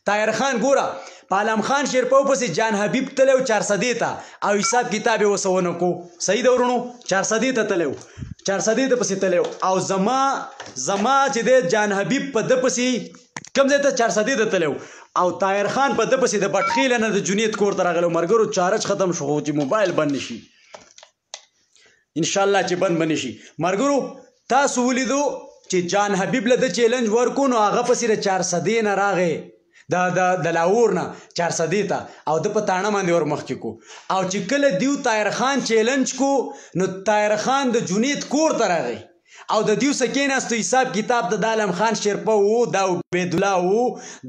طاهر خان ګوره په علم خان شیرپو پسې جان حبیب تللی و 400 ته او حساب کتاب یې ورسه ونه کړو صحیح ده ورونو 400 ته تللی و 400 ته پسې تللی و او زما چې دی جان حبیب په ده پسې کوم ځای ته 400 ته تللی و او طاهر خان په ده پسې د بټخیله نه د جنید کور ته راغلی و ملګرو چارج ختم شو خو چې موبایل بند نه شي انشاءالله چې بند به نه شي ملګرو تاسو ولیدو چې جان حبیب له د چیلنج ورکو نو هغه پسې د 400 نه راغی د لاهور نه 400 ته او د په تاڼه باندې ور مخکې کو او چې کله دیو طاهر خان چیلنج کو نو طاهر خان د جنید کور ته راغی او د دیو سره کېناستو حساب کتاب د عالم خان شیرپه و دا عبیدالله و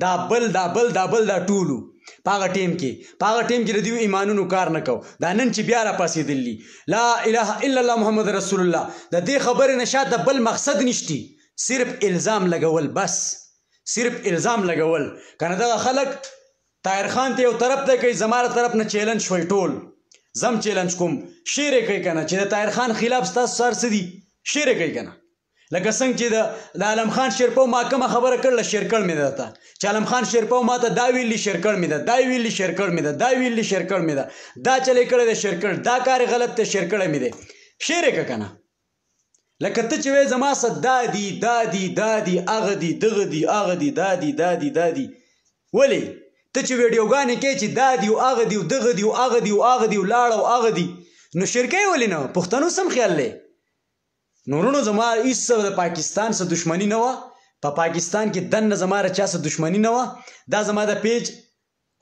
دا بل دا ټولو په هغه ټیم کې د دیو ایمانونو کار نه کو دا نن چې بیا راپاسېدلي لا اله الا الله محمد رسول الله د دې خبرې نه شاته بل مقصد نشتی صرف الزام لګول بس صرف الزام لګول کنه دغه خلک طاهر خان ته یو طرف ته کوي زماره طرف نه چیلنج شوی ټول زم چیلنج کوم شیر کوي کنه چې د طاهر خان خلاف ستاسو سر سدي شیر کوي کنه لکه څنګه چې د عالم خان شیرپو ما کومه خبره کړله شیر کړ مې ده ته چې عالم خان شیرپو ما ته دا ویلي شیر کړ مې ده دا ویلي شیر کړ مې ده دا ویلي شیر کړ مې ده دا چلې کړی دی شیر کړ دا کار غلط ته شیر کړی مې دی شیر یې که کنه لکه ته چې وې زما څه دا دي هغه دي دغه دي هغه دي دا دي ولې ته چې ویډیوګانې کوې چې دا دي او هغه دي او دغه دي او هغه دي او هغه دي ولاړه او هغه دي نو شرکۍ ولې نه پښتنو سم خیال دی نورونو زما هېڅ څه د پاکستان څه دشمني نه وه په پاکستان کې دننه زما د چا څه دشمني نه وه دا زما د پیج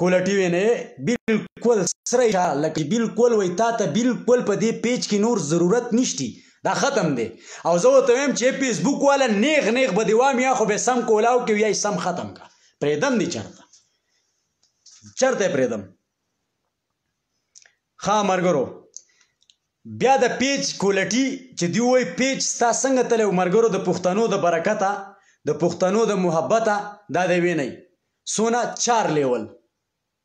کوالټي وی نه بالکل سره لکه بالکل وایي تا ته بالکل په دې پیج کې نور ضرورت نشتی دا ختم دی او زه ورته وایم چې فیسبوک والا نیغ به دې وایم یا خو به سم کولاو کې یا سم ختم کا پرېږدم دې چېرته یې پرېږدم ښه ملګرو بیا د پیج کوالټي چې دوی وایي پیج ستا څنګه تللی و ملګرو د پښتنو د برکته د پښتنو د محبته دا دی وینئ څونه 4 لیول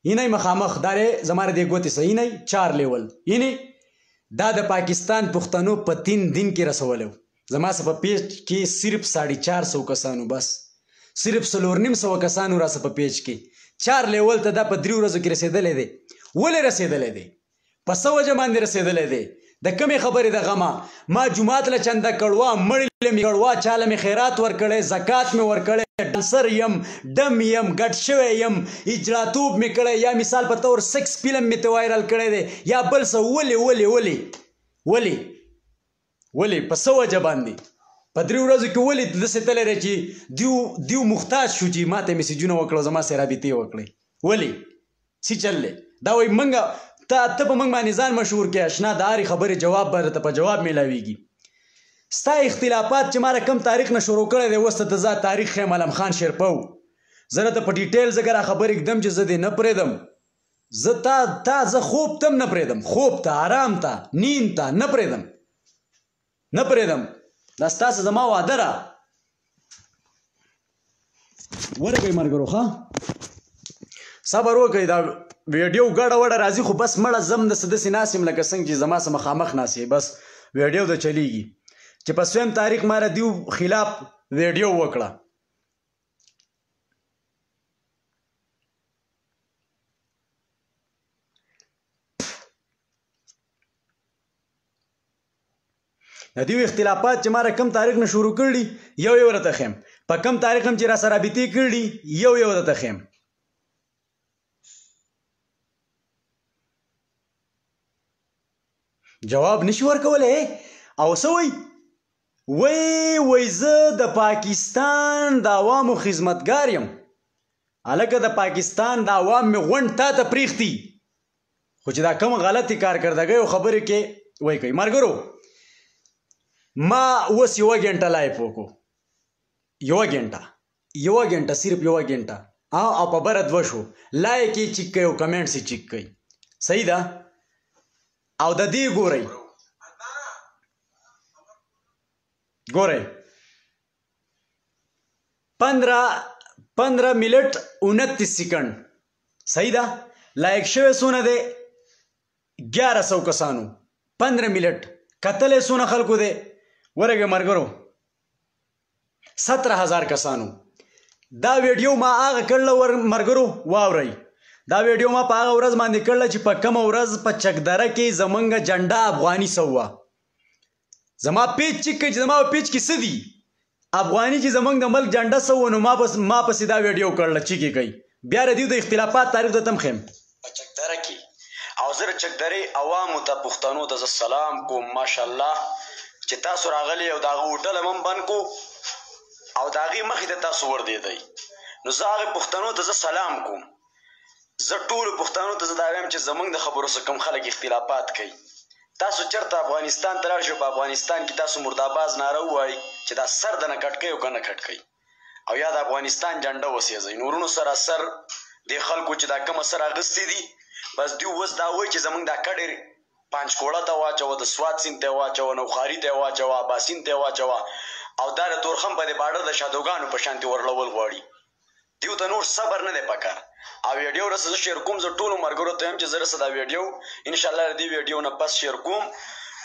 یینئ مخامخ دا دی زما د دې ګوتې سه یینئ 4 لیول یینئ دا د پاکستان پښتنو په 3 دن کې رسولی و زما څه په پیج کې صرف 450 کسانو بس صرف 450 کسانو راسه په پیج کې 4 لیول ته دا په 3 ورځو کې رسېدلی دی ولې رسېدلی دی په څه وجه باندې رسېدلی دی د کمې خبرې د غمه ما جومات له چنده کړوا مړی له مې کړوا چاله مې خیرات ورکړی زکات مې ورکړی ډانسر یم ډم یم ګډ شوی یم اجراتوب مې کړی یا مثال په طور 6 فلم مې ته وایرل کړی دی یا بل څه ولې په څه وجه باندې په 3 ورځو کې ولې داسې تللی دی چې دیو محتاج شو چې ما ته میسیجونه وکړه زما سره رابطې وکړئ ولې څه چل دی دا وایي موږ ته په موږ باندې ځان مشهور کې اشنا د هرې خبرې جواب به درته په جواب میلاویږي ستا اختلافات چې ما را کم تاریخ نه شروع کړی دی اوس ته د ذات تاریخ ښیم علم خان شیرپو زه راته په ډیټیل زه که را خبرې ږدم چې زه دې نه پرېږدم زه زه خوب ته هم نه پرېږدم خوب ته آرام ته نیند ته نه پرېږدم دا ستاسو زما واده را ورکوئ ملګرو ښه صبر وکړئ دا ویډیو ګډه وډه راځي خو بس مړه زم داسې داسې ناست یم لکه څنګه چې زما سره مخامخ ناست یې بس ویډیو ته چلیږي چې په 2 تاریخ ما دیو خلاف ویډیو وکړه د دیو اختلافات چې ما را کم تاریخ نه شروع کړي یو راته ښیم په کم تاریخ هم چې را سره رابطې کړي یو راته ښیم جواب نشي ورکولی او څه وایي زه د پاکستان د عوامو خدمتګار یم هلکه د پاکستان د عوام مې غونډ تا ته پرېښتي خو چې دا کوم غلطې کارکردګۍ او خبرې کې وایي کوي ملګرو ما اوس 1 غنټه لایف وکړو 1 غنټه صرف 1 غنټه او په بره 2 شو لایک یې چیک کوي او کمنټس یې چیک کوي صحیح ده او د دې ګورئ 15 منٹ 29 سیکنڈ صحیح ده لایک شوی څونه دی 1100 کسانو 15 منٹ کتلې څونه خلکو دی ورګه مرګرو 17000 کسانو دا ویډیو ما هغه کړله مرګرو واورئ دا ویډیو ما په هغه ورځ باندې کړله چې په کومه ورځ په چکدره کې زمونږ جنډه افغاني سوه زما پیج چیک کړئ چې زما په پیج کې څه دي افغاني چې زمونږ د ملک جنډه سوه نو ما پسې دا ویډیو کړله چیک یې کوئ بیا ردیو د اختلافات تاریخ د تم خیم په چکدره کې او زه د چکدرې عوامو ته پښتنو ته زه سلام کوم ماشاءالله چې تاسو راغلي او د هغه هوټل هم بند کو او د هغې مخې ته تاسو وردېدئ نو زه هغې پښتنو ته زه سلام کوم زه ټولو پښتنو ته زه دا وایم چې زموږ د خبرو څخه کم خلک اختلافات کوي تاسو چېرته افغانستان ته لاړ شئ په افغانستان کې تاسو مرداباز ناره ووایئ چې دا سر د نه کټ کوئ او که نه کټ کوئ او یا د افغانستان جنډه وسېځئ نورونو سره سر دې خلکو چې دا کومه سر اخیستې دي بس دوی اوس دا وایي چې زموږ دا کډې پنجکوړه ته واچوه د سوات سیند ته یې واچوه نوخاري ته یې واچوه اباسین ته یې واچوه او دا د تورخم په دې باډر د شادوګانو په شانتې ورلول غواړي دیو ته نور صبر نه دی پکار او ویډیو رسه زه شیر کوم زه ټولو ملګرو ته یم چې زه رسه دا ویډیو انشاءالله د دې ویډیو نه پس شیر کوم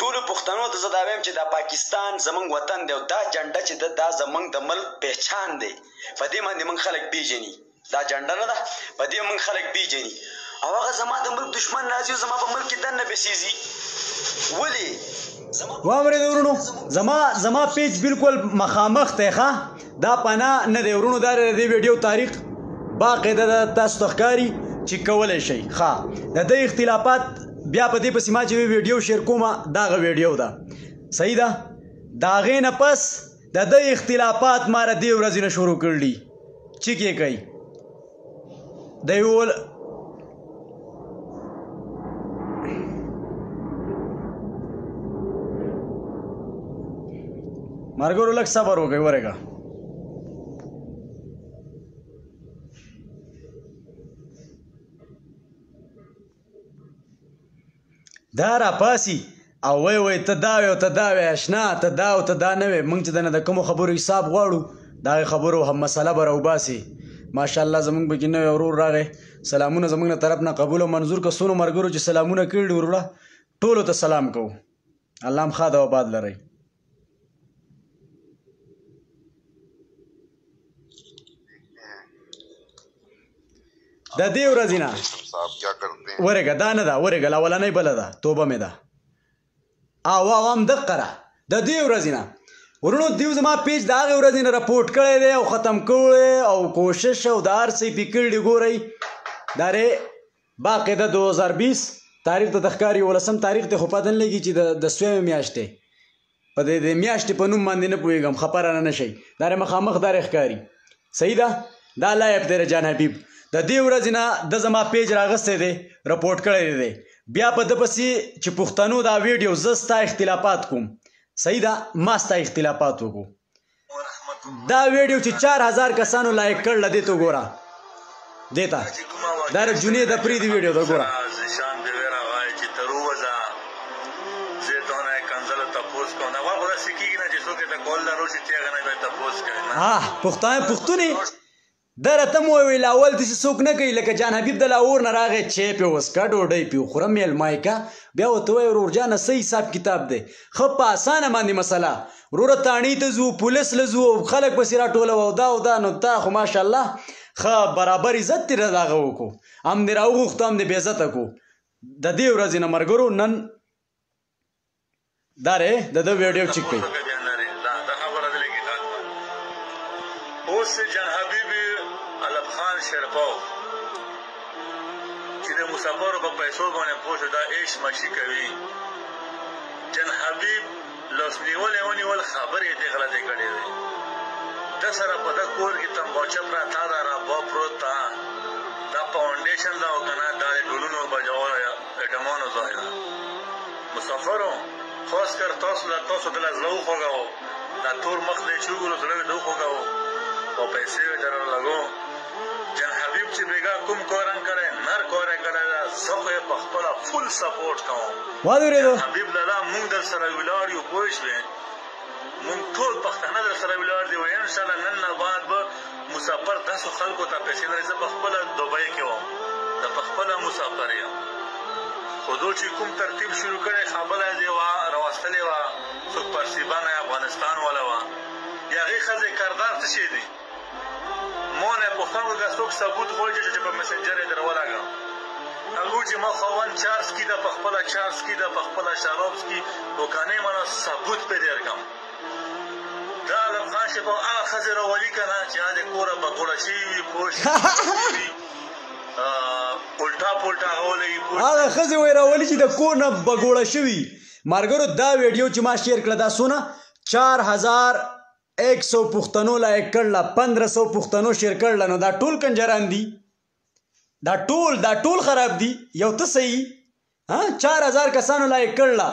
ټولو پښتنو ته زه دا وایم چې دا پاکستان زموږ وطن دی او دا جنډه چې دا زموږ د ملک پہچان دی په دې باندې موږ خلک پیژني دا جنډه نه ده په دې موږ خلک پیژني او هغه زما د ملک دشمن راځي او زما په ملک کې دننه بسیږي ولې واورېدئ ورونو زما پیج بالکل مخامخ دی ښه دا پناه نه دی ورونو دا د دې ویډیو تاریخ باقاعده ده تاسو ته ښکاري چې کولی شئ ښه د دې اختلافات بیا په دې پسې ما چې ویډیو شیر کومه دا هغه ویډیو ده صحیح ده د هغې نه پس د دې اختلافات ما د دې ورځې نه شروع کړلي چیک یې کوي دی وویل ملګرو لږ صبر وکړئ ورېږه دا راپاسي او وی ته دا وې او ته دا وې اشنا ته دا او ته دا نه وې موږ چې د کومو خبرو حساب غواړو د هغې خبرو هم مسله به راوباسي ماشاءالله زموږ پکې نوی ورور راغی سلامونه زموږ نه طرف نه قبول او منظور که څونو ملګرو چې سلامونه کړي وروړه ټولو ته سلام کوو الله هم ښه د آباد لرئ د دې ورځې نه ورېږه دا نه ده ورېږه اولنۍ بله ده توبه مې ده او هم دقه ده د دې ورځې نه ورونو دیو زما پیج د هغې ورځې نه رپورټ کړی دی او ختم کړی او کوشش او د هر څه یې پې کړي ګورئ دا رې باقاعده 2020 تاریخ ته د ښکاري 11 تاریخ ته خو پته نه لګي چې د سویمې میاشتې په دې میاشتې په نوم باندې نه پوهېږم خفه رانه نه شئ دا رې مخامخ دا رې ښکاري صحیح ده دا لایف دی جان حبیب د دې ورځې نه د زما پیج راغستی دی رپورټ کړی دی بیا په ده پسې چې پښتنو دا ویډیو زه ستا اختلافات کوم صحیح ده ما ستا اختلافات وکړو دا ویډیو چې 4000 کسانو لایک کړله دې ته وګوره دې ته دا د جنید افریدي ویډیو ده ګوره پښتونې دا راته مو وویل اول داسې څوک نه کوي لکه جان حبیب د لاهور نه راغی چای پې وڅښه ډوډۍ پې وخوره میلمایي که بیا ورته وایي ورور جانه څه حساب کتاب دی ښه په اسانه باندې مسله وروره تاڼۍ ته ځو پولیس له ځو خلک پسې راټولوه او دا او دا نو تا خو ماشاءالله ښه برابر عزت دې د هغه وکړو هم دې راوغوښتو هم دې بې عزته کړو د دې ورځې نه ملګرو نن دا رې د ده ویډیو چیک کړئ اوس جان حبیب علب خان شرپاو چې د مسافرو په پیسو باندې پوه شو دا عیش مشي کوي جان حبیب لاس نیولې ونیول خبرې یې دې غلطې کړې وې ده سره په ده کور کې تمباچه پراته ده رابا پروت ده دا فاونډیشن ده او که نه دا د ډولونو بجولو ایټمانو ځای ده مسافرو خاص کر تاسو دله زړه وخوږوو دا تور مخ دی چې وګورو زړه یې ده وخوږوو او پیسې یې در لګو جان حبیب چې بیګا کوم کورن کړی نر کوری کړی ده زه خو یې په خپله فول سپورټ کوم جان حبیب لالا مونږ در سره ولاړ یو پوه شوې مونږ ټول پښتانه در سره ولاړ دي وایي انشاءالله نن نه بعد به مسافر داسې خلکو ته پیسې لري زه په خپله دوبۍ کې وم زه په خپله مسافر یم خو دو چې کوم ترتیب شروع کړی خبله یې وه راوستلې وه څوک پرسیبانه افغانستان والا وه د هغې ښځې کردار څه شی دی ما نه پوښتنه وکړه که څوک ثبوت غواړي چې په مسنجر یې در ولګم هغه وایي چې ما خاوند چارج کي ده په خپله چارج کي ده په خپله شراب څکي دوکانۍ مانه ثبوت پرې درکړم دا علم خان چې په هغه ښځې راولي که نه چې هغه د کوره بګوړه شوي وي پوه شي الټا پولټا هغه ولوي هغه ښځې وایي راولي چې د کور نه بګوړه شوي مارګرو دا ویډیو چې ما شیر کړه دا څونه 4100 پښتنو لایک کړله 1500 پښتنو شیر کړله نو دا ټول کنجران دي دا ټول خراب دي یو ته صحیح 4000 کسانو لایک کړله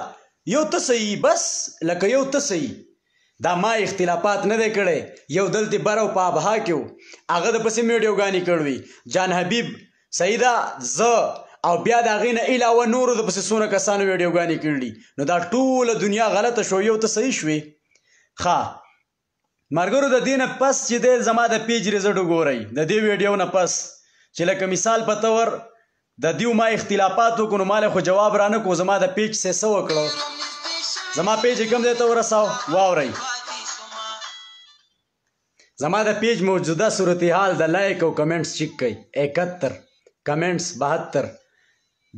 یو ته صحیح بس لکه یو ته صحیح دا ما اختلافات نه دی کړی یو دلته بر او په ابها کې و هغه د پسې ویډیوګانې کړوي جان حبیب صحیح ده زه او بیا د هغې نه علاوه نورو د پسې څونه کسانو ویډیوګانې کړي نو دا ټوله دنیا غلطه شو یو ته صحیح شوې ښه مارګرو د دې نه پس چې دی زما د پیج ریزلټ وګورئ د دې ویډیو نه پس چې لکه مثال په طور د دیو ما اختلافات وکړو نو ماله خو جواب رانه کو زما د پیج څه وکړو زما پیج کوم دی ته ورساو واورئ زما د پیج موجوده صورتحال د لایک او کمنټس چیک کړئ 71 کمنټس 72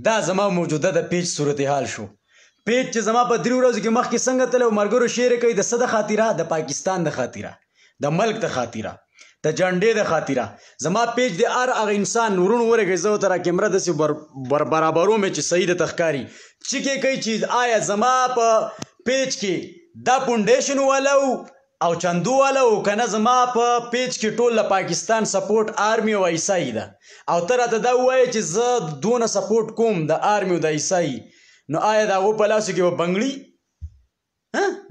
دا زما موجوده د پیج صورتحال شو پیج چې زما په 3 ورځو کې مخکې څنګه تللی مارګرو شیر کوي د څه د خاطره د پاکستان د خاطره د ملک د خاطره د جنډې د خاطره زما پیج د هر هغه انسان ورونو ورګي زه ورته کیمره داسې برابروم چې صحیح د تخکاري چیکې کوي چې آیا زما په پیج کې دا فونډیشن والو او چندو والا او کنه زما په پیج کې ټول له پاکستان سپورټ آرمي او عیسائی ده او ته راته دا ووایې چې زه دونه سپورټ کوم د آرمي او د عیسائی نو آیا د هغو په لاسو کې به بنګړي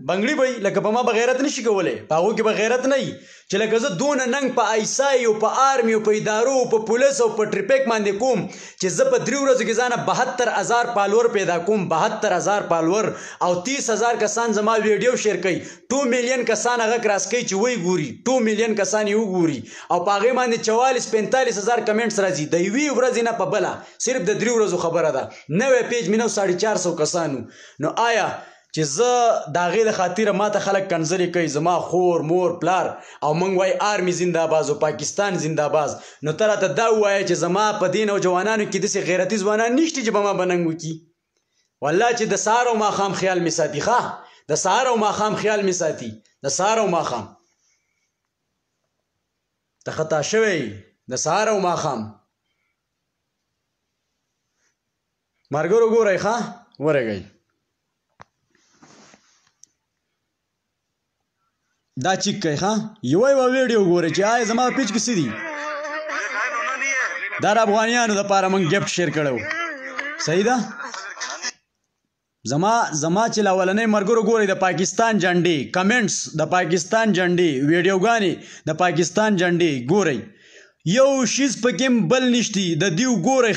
بنګړي به لکه په ما به غیرت نشي کولی په هغو کې به غیرت نه وي چې لکه زه دونه ننګ په عیسائی او په آرمي او په ادارو او په پولیس او په ټریفیک باندې کوم چې زه په 3 ورځو کې ځانه 72000 فالوور پیدا کوم 72000 فالوور او 30000 کسان زما ویډیو شیر کوي 2 میلیون کسان هغه کراس کوي چې وای ګوري 2 میلیون کسان یې وګوري او په هغې باندې 44-45 کمنټس راځي د یوې ورځې نه په بله صرف د 3 ورځو خبره ده نوی پیج مې نو 450 کسانو نو آیا چې زه د هغې د خاطره ماته خلک کنځلې کوي زما خور مور پلار او موږ وایي آرمي زندهباز او پاکستان زندهباز نو ته راته دا ووایه چې زما په دې نوجوانانو کې داسې غیرتي ځوانان نشته چې به ما به ننګ وکړي والله چې د سهار او ماښام خیال مې ساتي ښه د سهار او ماښام خیال مې ساتي د سهار او ماښام ته خطا شوی د سهار او ماښام مارګرو ګورئ ښه ورغئ دا چیک کوي ښه یوه ویډیو ګورئ چې آیا زما پیج کې څه دي دا د افغانیانو دپاره موږ ګفټ شیر کړی و صحیح ده زما چې اولنۍ ملګرو ګورئ د پاکستان جنډې کمنټس د پاکستان جنډې ویډیوګانې د پاکستان جنډې ګورئ یو شیز پکې بل نشتی د دیو ګورئ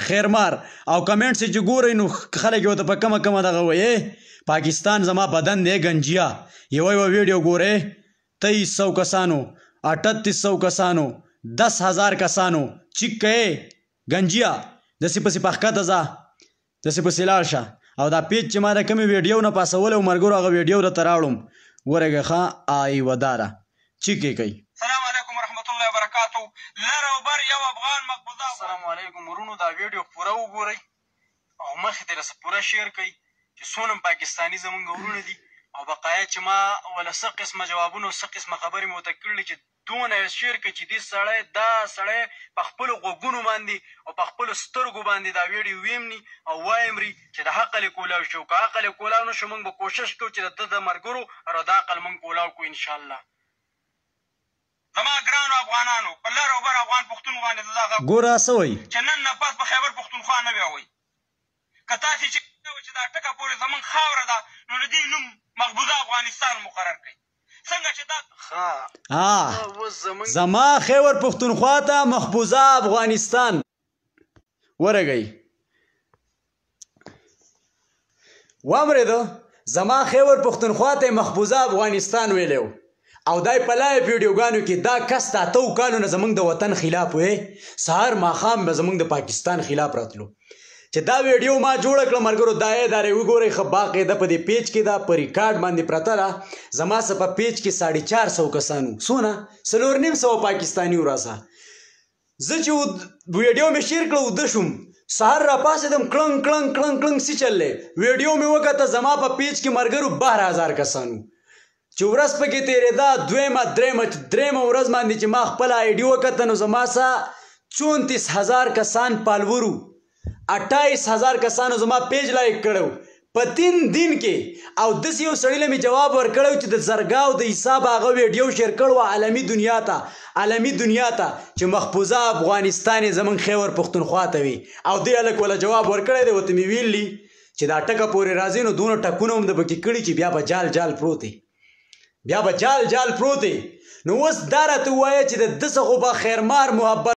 خیرمار او کمنټس چې ګورئ نو خلک ورته په کمه دغه وایي پاکستان زما بدن دی گنجیا یوه ویډیو ګورئ 2300 کسانو 3800 کسانو 10000 کسانو چیک کوئ گنجیا داسې پسې په ښکته ځه داسې پسې لاړ شه او دا پیج چې ما د کومې ویډیو نه پاسولی و ملګرو هغه ویډیو درته راوړم ورګه ښه ایوه داره چیک یې کوئ السلام علیکم ورحمت الله وبرکاتو لر او بر یو افغان مقبوضه السلام علیکم ورونو دا ویډیو پوره وګورئ او مخې ته رسه پوره شیر کړئ چې څونه پاکستاني زمونږ ورونه دي او بقایا چې ما ولا څه قسمه جوابونه او څه قسمه خبرې مې ورته کړلې چې دونه یې شیر کړي چې دې سړی دا سړی په خپلو غوږونو باندې او په خپلو سترګو باندې دا ویډیو ویمني او وایمري چې د حق یې کولاو شو که حق یې کولاو نه شو موږ به کوشش کوو چې د ده د ملګرو او د عقل موږ کولاو کړو انشاءالله زما ګرانو افغانانو په لر او بر افغان پښتون باندې د دغه ګوره څه وایي چې نن نه پس په خیبر پښتونخوا نه بیا وایي که تاسې چې دا ټکه پورې زمونږ خاوره ده نو د دې نوم مقبوضه افغانستان مقرر کړئ څنګه چې دا زما خیبر پښتونخوا ته مقبوضه افغانستان ورګئ واورېده زما خیبر پښتونخوا ته مقبوضه افغانستان ویلی و او دای په لایو ویډیوګانو کې دا کس د 8 کالو نه زمونږ د وطن خلاف وی سهار ماښام به زمونږ د پاکستان خلاف راتلو چې دا ویډیو ما جوړه کړه ملګرو دا یې دارې وګورئ ښه باقاعده په دې پیج کې ده په ریکارډ باندې پرته ده زما څه په پیج کې 450 کسانو څونه 450 پاکستاني وراسه زه چې ویډیو مې شیر کړه وده شوم سهار را پاسېدم کړنګ کړنګ کړنګ کړنګ سی چللی ویډیو مې وکته زما په پیج کې ملګرو 12000 کسانو چې ورځ پکې تېرېده دویمه درېیمه ورځ باندې چې ما خپله آیډي وکته نو زما څه 34000 کسان پالورو 28000 کسانو زما پیج لایک کړو په 3 دن کې او داسې یو سړي له مې جواب ورکړی چې د زرګاو د حساب هغه ویډیو شیر کړو عالمي دنیا ته چې مخفوظه افغانستان یې زموږ خیبر پښتونخوا ته وي او دې هلک وله جواب ورکړی دی ورته مې ویلي چې دا ټکه پورې راځي نو دونه ټکونه هم د پکې کړي چې بیا به جال پروت دی نو اوس دا راته ووایه چې د ده څه خو به خیرمار محبت